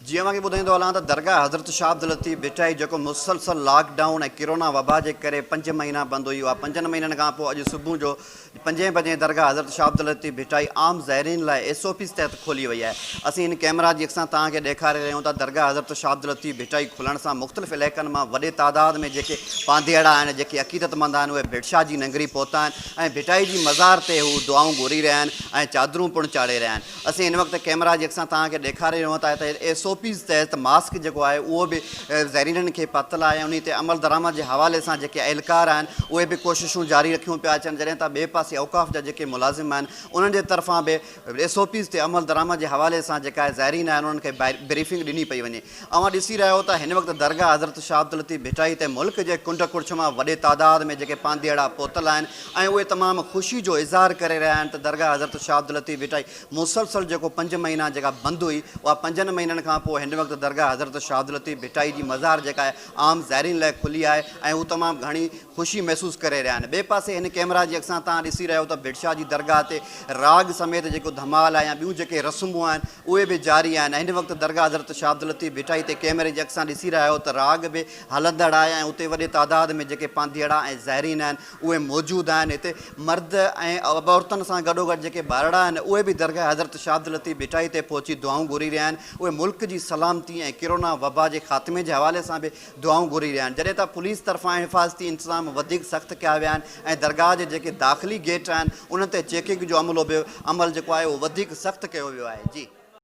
जीअं मां ॿुधाईंदो हलां त दरगाह हज़रत शाह अब्दुल लतीफ़ भिटाई जेको मुसलसल लॉकडाउन ऐं कोरोना वबा जे करे 5 महीना बंदि हुई आहे। 5 महीननि खां पोइ अॼु सुबुह जो 5 बजे दरगाह हज़रत शाह अब्दुल लतीफ़ भिटाई आम ज़ाइरीन लाइ SOPs तहत खोली वई आहे। असीं इन कैमरा जी अक्सां तव्हांखे ॾेखारे रहिया आहियूं त दरगाह हज़रत शाह अब्दुल लतीफ़ भिटाई खुलण सां मुख़्तलिफ़ इलाइक़नि मां वॾे तादाद में जेके पांधेड़ा आहिनि, जेके अक़ीदतमंद आहिनि, उहे भिटशाह जी नगरी पहुता आहिनि ऐं भिटाई जी मज़ार ते हू दुआऊं घुरी रहिया आहिनि ऐं चादरूं पिणु चाढ़े रहिया आहिनि। असीं हिन वक़्तु कैमरा जी अक्सां तव्हांखे ॾेखारे रहियूं था त SOPs तहत मास्क जेको आहे उहो बि ज़ाइरीननि खे पतल आहे। उन ते अमल दरामद जे हवाले सां जेके एहलकार आहिनि उहे बि कोशिशूं जारी रखियूं पिया अचनि, जॾहिं त ॿिए पासे औक़ाफ़ जा जेके मुलाज़िम आहिनि उन्हनि जे तरफ़ां बि SOPs ते अमल दरामद जे हवाले सां जेका ज़ाइरीन आहिनि उन्हनि खे ब्रीफिंग ॾिनी पई वञे। अवां ॾिसी रहिया हो त हिन वक़्तु दरगाह हज़रत शाह अब्दुल लतीफ़ भिटाई ते मुल्क जे कुंड कुर्छ मां वॾे तादाद में जेके पांधेड़ा पहुतल आहिनि ऐं उहे तमामु ख़ुशी जो इज़हार करे रहिया आहिनि त दरगाह हज़रत शाह अब्दुल लतीफ़ भिटाई मुसलसल जेको 5 महीना जेका बंदि हुई उहा 5 महीननि खां पोइ हिन वक़्तु दरगाह हज़रत शाह अब्दुल लतीफ़ भिटाई जी मज़ार जेका आहे आम ज़ाइरीन लाइ खुली आहे ऐं हू तमामु घणी ख़ुशी महसूसु करे रहिया आहिनि। ॿिए पासे हिन कैमरा जी अक्सां तव्हां ॾिसी रहियो त भिटशाह जी दरगाह ते राग समेत जेको धमाल आहे या ॿियूं जेके रस्मूं आहिनि उहे बि जारी आहिनि। हिन वक़्तु दरगाह हज़रत शाह अब्दुल लतीफ़ भिटाई ते कैमरे जी अक्सां ॾिसी रहिया आहियो त राग बि हलंदड़ आहे ऐं उते वॾे तादाद में जेके पांधेड़ा ऐं ज़ाइरीन आहिनि उहे मौजूदु आहिनि। हिते मर्द ऐं औरतुनि सां गॾोगॾु जेके ॿारड़ा आहिनि उहे बि दरगाह हज़रत शाह अब्दुल लतीफ़ भिटाई ते पहुची दुआऊं घुरी रहिया आहिनि। उहे मुल्क जी सलामती ऐं कोरोना वबा जे ख़ात्मे जे हवाले सां बि दुआऊं घुरी रहिया आहिनि। जॾहिं त पुलिस तरफ़ां हिफ़ाज़ती इंतज़ाम वधीक सख़्तु कया विया आहिनि ऐं दरगाह जे जेके दाख़िली गेट आहिनि उन्हनि ते चेकिंग जो अमल जेको आहे उहो वधीक सख़्तु कयो वियो आहे। जी।